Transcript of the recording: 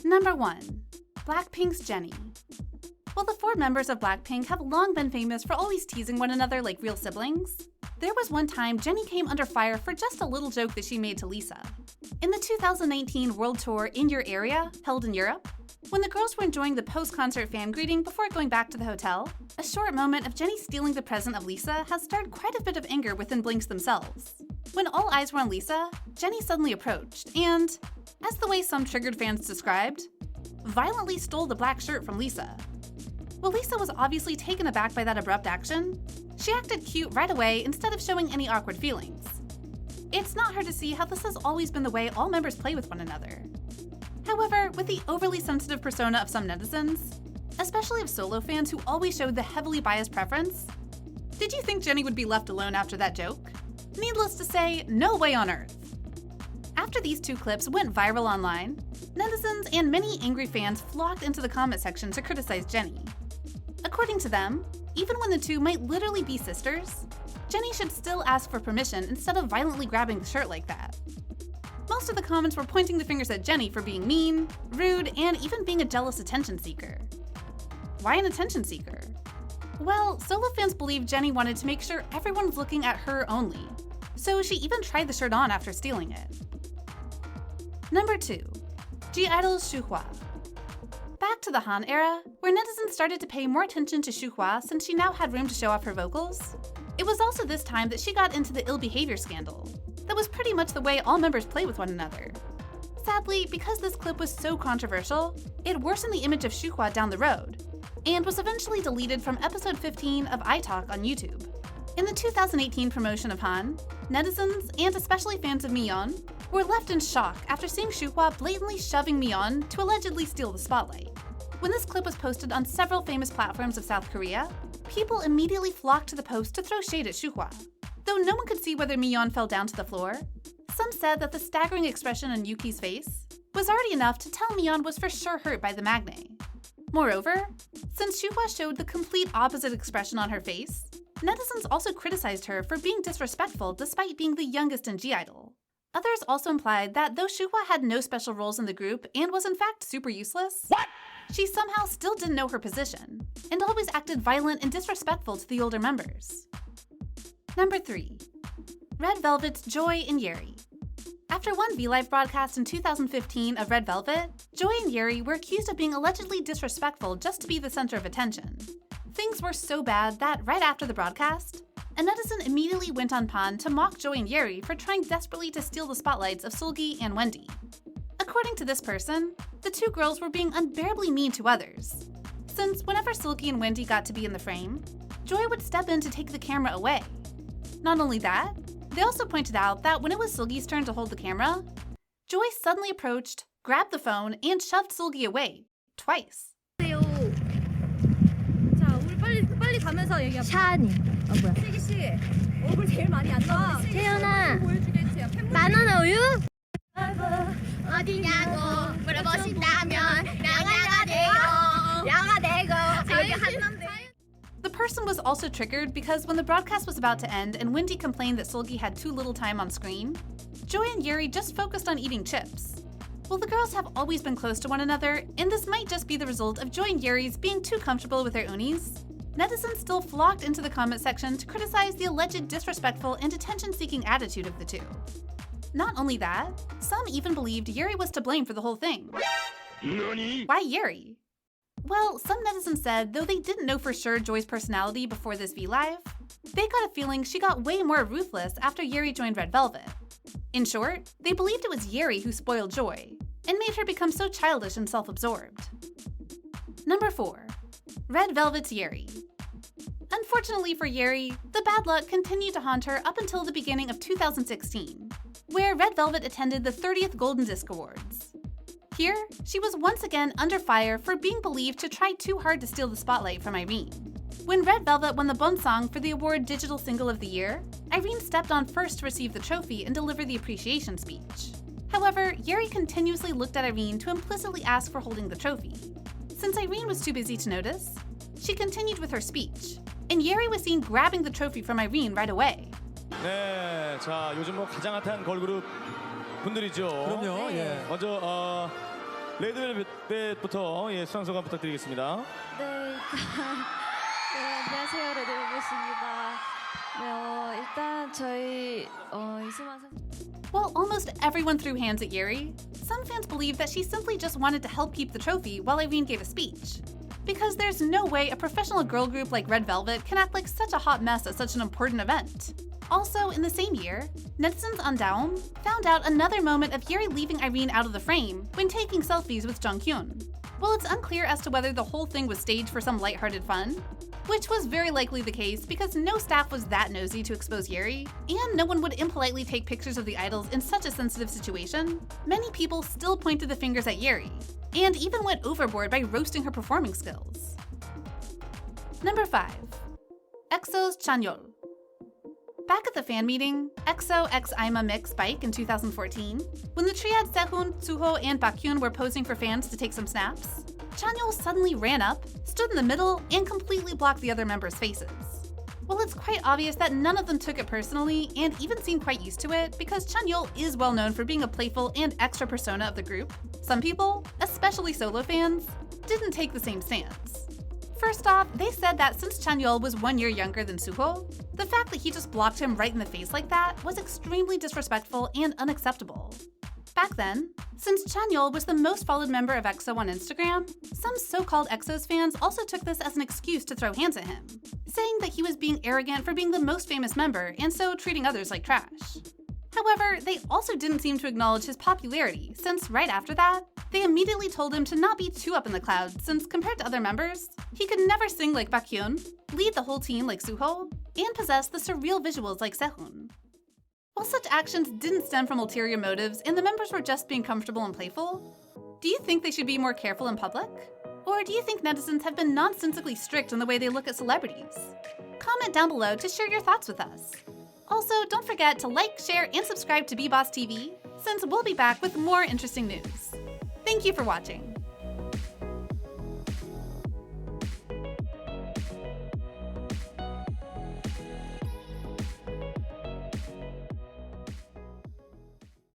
Number 1. Blackpink's Jenny. While the 4 members of Blackpink have long been famous for always teasing one another like real siblings, there was one time Jenny came under fire for just a little joke that she made to Lisa. In the 2019 World Tour In Your Area, held in Europe, when the girls were enjoying the post-concert fan greeting before going back to the hotel, a short moment of Jenny stealing the present of Lisa has stirred quite a bit of anger within Blinks themselves. When all eyes were on Lisa, Jenny suddenly approached and, as the way some triggered fans described, violently stole the black shirt from Lisa. While Lisa was obviously taken aback by that abrupt action, she acted cute right away instead of showing any awkward feelings. It's not hard to see how this has always been the way all members play with one another. However, with the overly sensitive persona of some netizens, especially of solo fans who always showed the heavily biased preference, did you think Jenny would be left alone after that joke? Needless to say, no way on earth. After these 2 clips went viral online, netizens and many angry fans flocked into the comment section to criticize Jenny. According to them, even when the 2 might literally be sisters, Jenny should still ask for permission instead of violently grabbing the shirt like that. Most of the comments were pointing the fingers at Jenny for being mean, rude, and even being a jealous attention seeker. Why an attention seeker? Well, solo fans believe Jenny wanted to make sure everyone was looking at her only, so she even tried the shirt on after stealing it. Number 2. G-Idol's Shuhwa. Back to the Han era, where netizens started to pay more attention to Shuhwa since she now had room to show off her vocals. It was also this time that she got into the ill behavior scandal. That was pretty much the way all members play with one another. Sadly, because this clip was so controversial, it worsened the image of Shuhwa down the road, and was eventually deleted from episode 15 of iTalk on YouTube. In the 2018 promotion of Han, netizens, and especially fans of Miyeon, were left in shock after seeing Shuhwa blatantly shoving Miyeon to allegedly steal the spotlight. When this clip was posted on several famous platforms of South Korea, people immediately flocked to the post to throw shade at Shuhwa. Though no one could see whether Miyeon fell down to the floor, some said that the staggering expression on Yuki's face was already enough to tell Miyeon was for sure hurt by the magne. Moreover, since Shuhwa showed the complete opposite expression on her face, netizens also criticized her for being disrespectful despite being the youngest in G-Idol. Others also implied that though Shuhwa had no special roles in the group and was in fact super useless, she somehow still didn't know her position, and always acted violent and disrespectful to the older members. Number 3. Red Velvet's Joy and Yeri. After one V-Live broadcast in 2015 of Red Velvet, Joy and Yeri were accused of being allegedly disrespectful just to be the center of attention. Things were so bad that right after the broadcast, a netizen immediately went on Pan to mock Joy and Yeri for trying desperately to steal the spotlights of Seulgi and Wendy. According to this person, the 2 girls were being unbearably mean to others, since whenever Seulgi and Wendy got to be in the frame, Joy would step in to take the camera away. Not only that, they also pointed out that when it was Seulgi's turn to hold the camera, Joy suddenly approached, grabbed the phone, and shoved Seulgi away, twice. 자, 우리 빨리 가면서 얘기해. 샤니. 뭐야? 슬기 씨, 얼굴 제일 많이 안 나와. 태연아. 보여주겠지. 바나나 우유? 어디냐고 물어보신다면 양아가 되고 여기 한남대. The person was also triggered because when the broadcast was about to end and Wendy complained that Seulgi had too little time on screen, Joy and Yeri just focused on eating chips. Well, the girls have always been close to one another, and this might just be the result of Joy and Yeri's being too comfortable with their unis, netizens still flocked into the comment section to criticize the alleged disrespectful and attention-seeking attitude of the 2. Not only that, some even believed Yeri was to blame for the whole thing. Nani? Why Yeri? Well, some netizens said though they didn't know for sure Joy's personality before this V-Live, they got a feeling she got way more ruthless after Yeri joined Red Velvet. In short, they believed it was Yeri who spoiled Joy, and made her become so childish and self-absorbed. Number 4. Red Velvet's Yeri. Unfortunately for Yeri, the bad luck continued to haunt her up until the beginning of 2016, where Red Velvet attended the 30th Golden Disc Awards. Here, she was once again under fire for being believed to try too hard to steal the spotlight from Irene. When Red Velvet won the Bon Song for the award Digital Single of the Year, Irene stepped on first to receive the trophy and deliver the appreciation speech. However, Yeri continuously looked at Irene to implicitly ask for holding the trophy. Since Irene was too busy to notice, she continued with her speech, and Yeri was seen grabbing the trophy from Irene right away. 네, 자 요즘 가장 핫한 걸그룹 분들이죠. 그럼요. 예. 먼저 레드벨벳부터 수상 소감 부탁드리겠습니다. 네, 네, 안녕하세요. 레드벨벳입니다. 네, 일단 저희 이수만 선 While almost everyone threw hands at Yuri, some fans believe that she simply just wanted to help keep the trophy while Irene gave a speech. Because there's no way a professional girl group like Red Velvet can act like such a hot mess at such an important event. Also, in the same year, netizens on Daum found out another moment of Yuri leaving Irene out of the frame when taking selfies with Junghyun. While it's unclear as to whether the whole thing was staged for some lighthearted fun, which was very likely the case because no staff was that nosy to expose Yuri, and no one would impolitely take pictures of the idols in such a sensitive situation, many people still pointed the fingers at Yuri, and even went overboard by roasting her performing skills. Number 5. EXO's Chanyeol. Back at the fan meeting, EXO x IMA Mix Bike in 2014, when the triad Sehun, Suho, and Baekhyun were posing for fans to take some snaps, Chanyeol suddenly ran up, stood in the middle, and completely blocked the other members' faces. Well, it's quite obvious that none of them took it personally and even seemed quite used to it because Chanyeol is well known for being a playful and extra persona of the group. Some people, especially solo fans, didn't take the same stance. First off, they said that since Chanyeol was 1 year younger than Suho, the fact that he just blocked him right in the face like that was extremely disrespectful and unacceptable. Back then, since Chanyeol was the most followed member of EXO on Instagram, some so-called EXO's fans also took this as an excuse to throw hands at him, saying that he was being arrogant for being the most famous member and so treating others like trash. However, they also didn't seem to acknowledge his popularity, since right after that, they immediately told him to not be too up in the clouds since compared to other members, he could never sing like Baekhyun, lead the whole team like Suho, and possess the surreal visuals like Sehun. While such actions didn't stem from ulterior motives and the members were just being comfortable and playful, do you think they should be more careful in public? Or do you think netizens have been nonsensically strict in the way they look at celebrities? Comment down below to share your thoughts with us. Also, don't forget to like, share, and subscribe to BeBoss TV, since we'll be back with more interesting news. Thank you for watching.